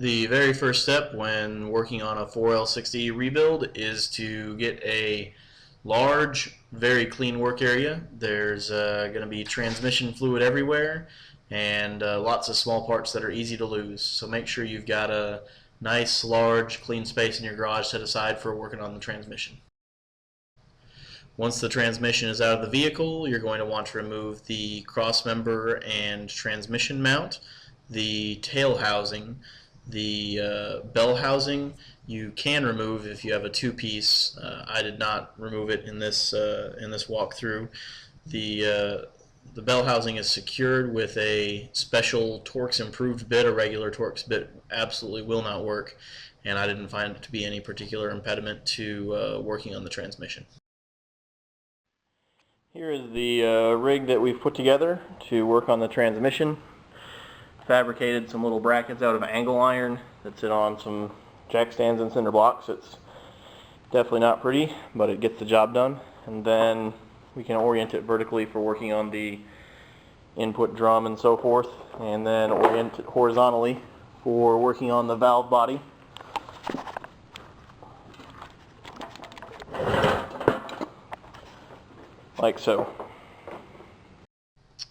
The very first step when working on a 4L60 rebuild is to get a large, very clean work area. There's going to be transmission fluid everywhere and lots of small parts that are easy to lose. So make sure you've got a nice, large, clean space in your garage set aside for working on the transmission. Once the transmission is out of the vehicle, you're going to want to remove the crossmember and transmission mount, the tail housing, the bell housing you can remove if you have a two-piece. I did not remove it in this walkthrough. The bell housing is secured with a special Torx improved bit. A regular Torx bit absolutely will not work, and I didn't find it to be any particular impediment to working on the transmission. Here is the rig that we've put together to work on the transmission. Fabricated some little brackets out of angle iron that sit on some jack stands and cinder blocks. It's definitely not pretty, but it gets the job done. And then we can orient it vertically for working on the input drum and so forth, and then orient it horizontally for working on the valve body. Like so.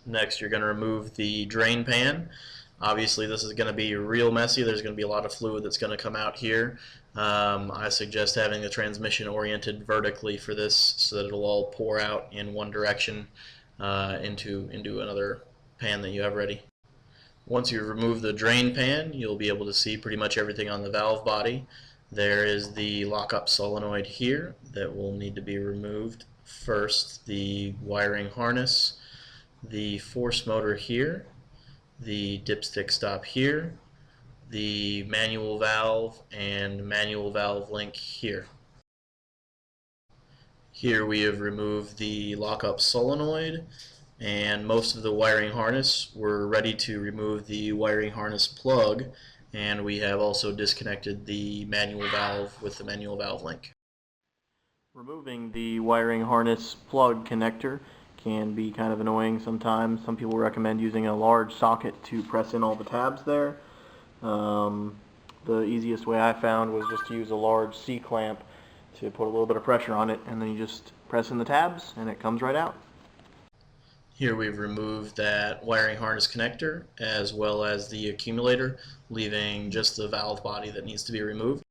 Next, you're going to remove the drain pan. Obviously, this is going to be real messy. There's going to be a lot of fluid that's going to come out here. I suggest having the transmission oriented vertically for this so that it'll all pour out in one direction into another pan that you have ready. Once you remove the drain pan, you'll be able to see pretty much everything on the valve body. There is the lockup solenoid here that will need to be removed first, the wiring harness, the force motor here, the dipstick stop here, the manual valve and manual valve link here. Here we have removed the lockup solenoid and most of the wiring harness. We're ready to remove the wiring harness plug, and we have also disconnected the manual valve with the manual valve link. Removing the wiring harness plug connector can be kind of annoying sometimes. Some people recommend using a large socket to press in all the tabs there. The easiest way I found was just to use a large C-clamp to put a little bit of pressure on it, and then you just press in the tabs and it comes right out. Here we've removed that wiring harness connector as well as the accumulator, leaving just the valve body that needs to be removed.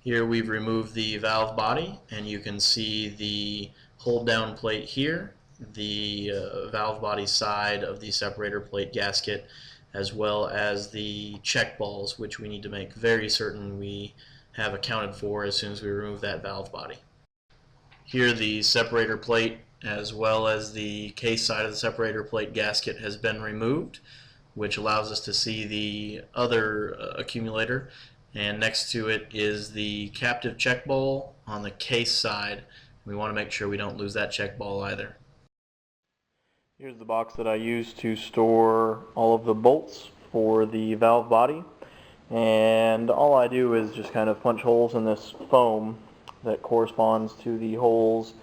Here we've removed the valve body, and you can see the hold down plate here, the valve body side of the separator plate gasket, as well as the check balls, which we need to make very certain we have accounted for as soon as we remove that valve body. Here the separator plate as well as the case side of the separator plate gasket has been removed, which allows us to see the other accumulator. And next to it is the captive check ball on the case side. We want to make sure we don't lose that check ball either. Here's the box that I use to store all of the bolts for the valve body. And all I do is just kind of punch holes in this foam that corresponds to the holes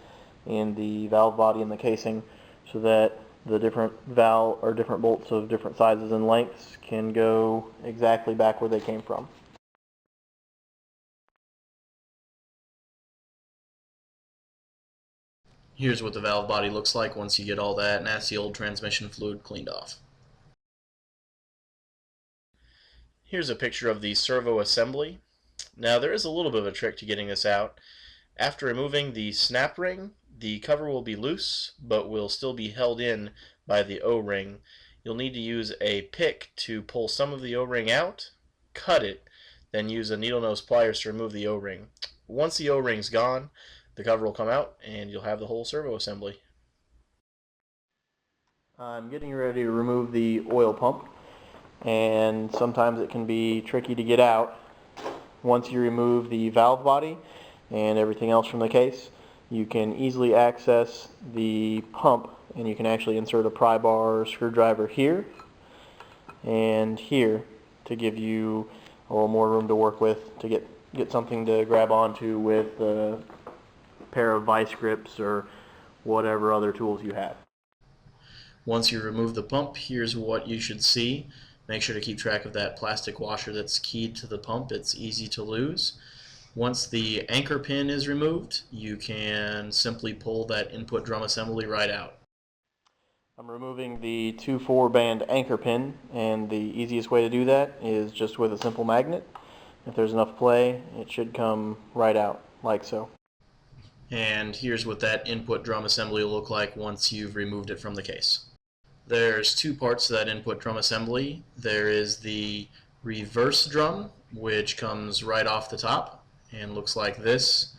in the valve body and the casing, so that the different valve or different bolts of different sizes and lengths can go exactly back where they came from. Here's what the valve body looks like once you get all that nasty old transmission fluid cleaned off. Here's a picture of the servo assembly. Now there is a little bit of a trick to getting this out. After removing the snap ring, the cover will be loose but will still be held in by the O-ring. You'll need to use a pick to pull some of the O-ring out, cut it, then use a needle nose pliers to remove the O-ring. Once the O-ring's gone, the cover will come out and you'll have the whole servo assembly. I'm getting ready to remove the oil pump, and sometimes it can be tricky to get out. Once you remove the valve body and everything else from the case, you can easily access the pump, and you can actually insert a pry bar or screwdriver here and here to give you a little more room to work with, to get something to grab onto with a pair of vice grips or whatever other tools you have. Once you remove the pump, here's what you should see. Make sure to keep track of that plastic washer that's keyed to the pump. It's easy to lose. Once the anchor pin is removed, you can simply pull that input drum assembly right out. I'm removing the 2/4 band anchor pin, and the easiest way to do that is just with a simple magnet. If there's enough play, it should come right out, like so. And here's what that input drum assembly will look like once you've removed it from the case. There's two parts to that input drum assembly. There is the reverse drum, which comes right off the top and looks like this,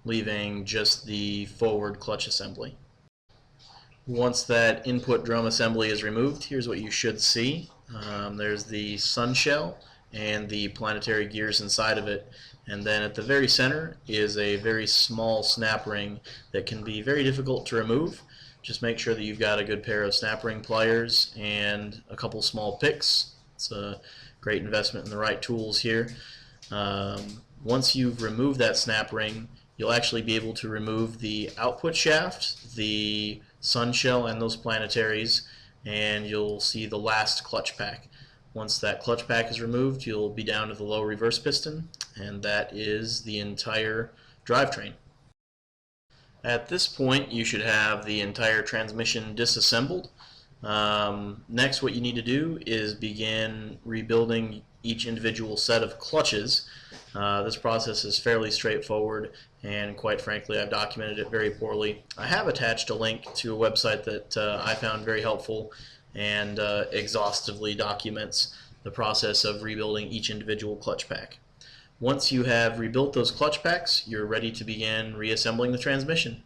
leaving just the forward clutch assembly. Once that input drum assembly is removed, here's what you should see. There's the sun shell and the planetary gears inside of it, and then at the very center is a very small snap ring that can be very difficult to remove. Just make sure that you've got a good pair of snap ring pliers and a couple small picks. It's a great investment in the right tools here. Once you've removed that snap ring, you'll actually be able to remove the output shaft, the sun shell, and those planetaries, and you'll see the last clutch pack. Once that clutch pack is removed, you'll be down to the low reverse piston, and that is the entire drivetrain. At this point, you should have the entire transmission disassembled. Next, what you need to do is begin rebuilding each individual set of clutches. This process is fairly straightforward, and quite frankly, I've documented it very poorly. I have attached a link to a website that I found very helpful and exhaustively documents the process of rebuilding each individual clutch pack. Once you have rebuilt those clutch packs, you're ready to begin reassembling the transmission.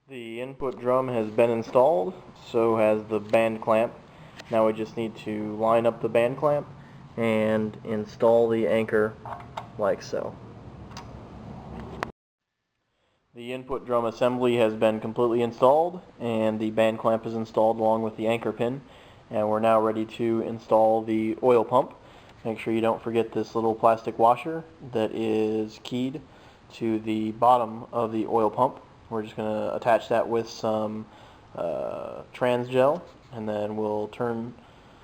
The input drum has been installed, so has the band clamp. Now we just need to line up the band clamp and install the anchor like so. The input drum assembly has been completely installed, and the band clamp is installed along with the anchor pin, and we're now ready to install the oil pump. Make sure you don't forget this little plastic washer that is keyed to the bottom of the oil pump. We're just going to attach that with some trans gel, and then we'll turn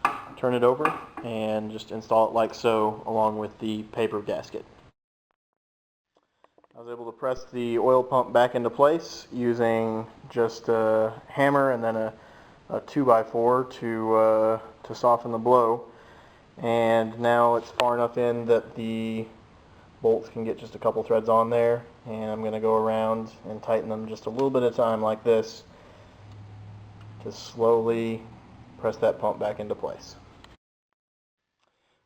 it over and just install it like so along with the paper gasket. I was able to press the oil pump back into place using just a hammer and then a 2x4 to soften the blow. And now it's far enough in that the bolts can get just a couple threads on there, and I'm going to go around and tighten them just a little bit at a time like this to slowly press that pump back into place.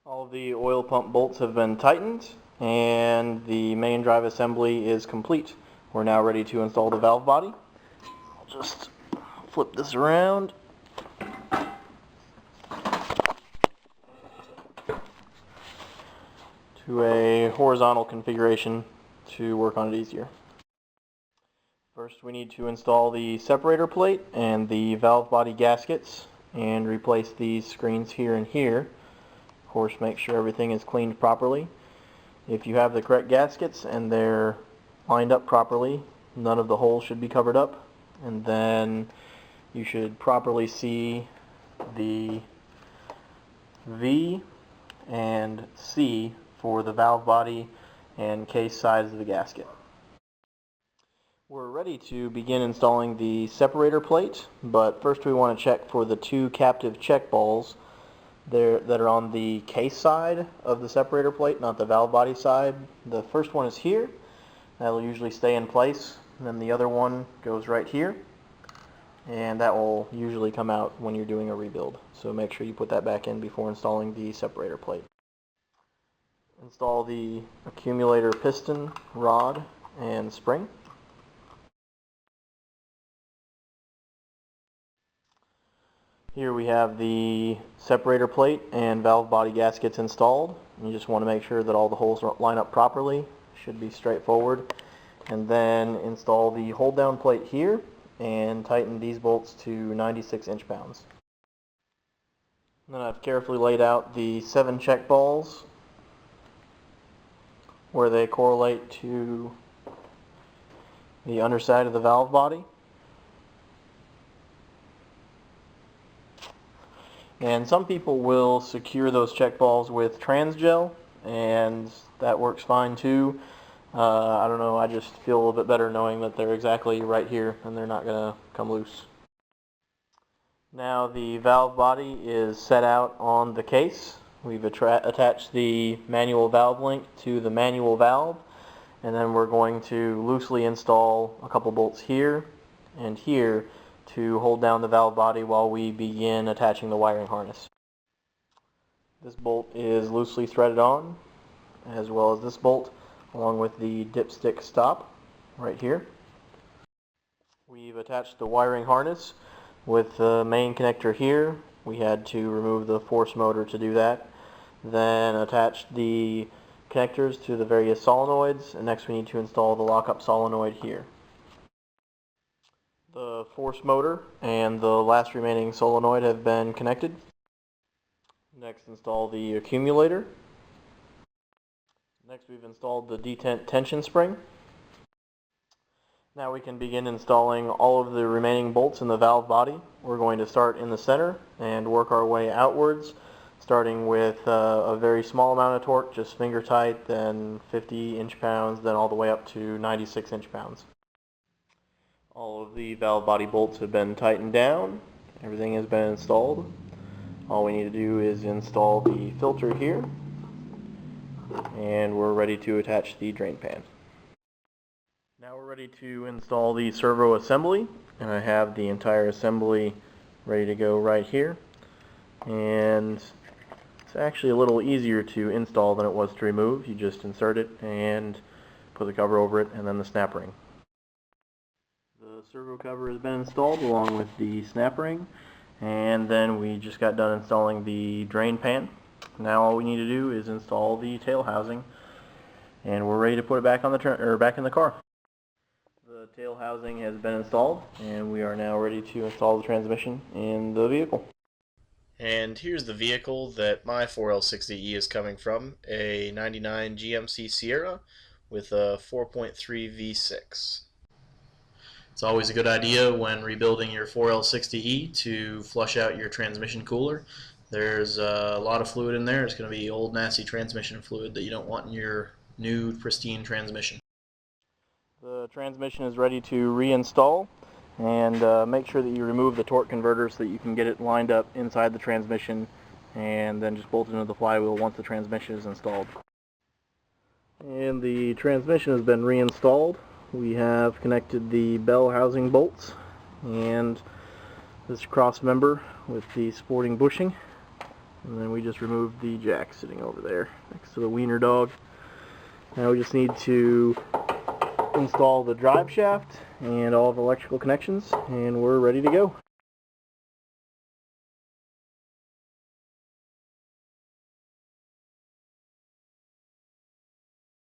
All of the oil pump bolts have been tightened, and the main drive assembly is complete. We're now ready to install the valve body. I'll just flip this around. To a horizontal configuration to work on it easier. First, we need to install the separator plate and the valve body gaskets and replace these screens here and here. Of course, make sure everything is cleaned properly. If you have the correct gaskets and they're lined up properly, none of the holes should be covered up, and then you should properly see the V and C for the valve body and case sides of the gasket. We're ready to begin installing the separator plate, but first we want to check for the two captive check balls there that are on the case side of the separator plate, not the valve body side. The first one is here. That'll usually stay in place, and then the other one goes right here, and that will usually come out when you're doing a rebuild. So make sure you put that back in before installing the separator plate. Install the accumulator piston, rod, and spring. Here we have the separator plate and valve body gaskets installed. You just want to make sure that all the holes line up properly. Should be straightforward. And then install the hold down plate here and tighten these bolts to 96 inch-pounds. Then I've carefully laid out the 7 check balls where they correlate to the underside of the valve body. And some people will secure those check balls with trans gel, and that works fine too. I don't know, I just feel a little bit better knowing that they're exactly right here and they're not going to come loose. Now the valve body is set out on the case. We've attached the manual valve link to the manual valve, and then we're going to loosely install a couple bolts here and here to hold down the valve body while we begin attaching the wiring harness. This bolt is loosely threaded on, as well as this bolt, along with the dipstick stop right here. We've attached the wiring harness with the main connector here. We had to remove the force motor to do that. Then attach the connectors to the various solenoids, and next we need to install the lockup solenoid here. The force motor and the last remaining solenoid have been connected. Next, install the accumulator. Next, we've installed the detent tension spring. Now we can begin installing all of the remaining bolts in the valve body. We're going to start in the center and work our way outwards, starting with a very small amount of torque, just finger tight, then 50 inch-pounds, then all the way up to 96 inch-pounds. All of the valve body bolts have been tightened down. Everything has been installed. All we need to do is install the filter here, and we're ready to attach the drain pan. Now we're ready to install the servo assembly, and I have the entire assembly ready to go right here. And it's actually a little easier to install than it was to remove. You just insert it and put the cover over it, and then the snap ring. The servo cover has been installed along with the snap ring, and then we just got done installing the drain pan. Now all we need to do is install the tail housing, and we're ready to put it back on the back in the car. The tail housing has been installed, and we are now ready to install the transmission in the vehicle. And here's the vehicle that my 4L60E is coming from, a 99 GMC Sierra with a 4.3 V6. It's always a good idea when rebuilding your 4L60E to flush out your transmission cooler. There's a lot of fluid in there. It's going to be old nasty transmission fluid that you don't want in your new pristine transmission. The transmission is ready to reinstall, and make sure that you remove the torque converter so that you can get it lined up inside the transmission, and then just bolt it into the flywheel once the transmission is installed. And the transmission has been reinstalled. We have connected the bell housing bolts and this cross member with the sporting bushing, and then we just removed the jack sitting over there next to the wiener dog. Now we just need to install the drive shaft and all of the electrical connections, and we're ready to go.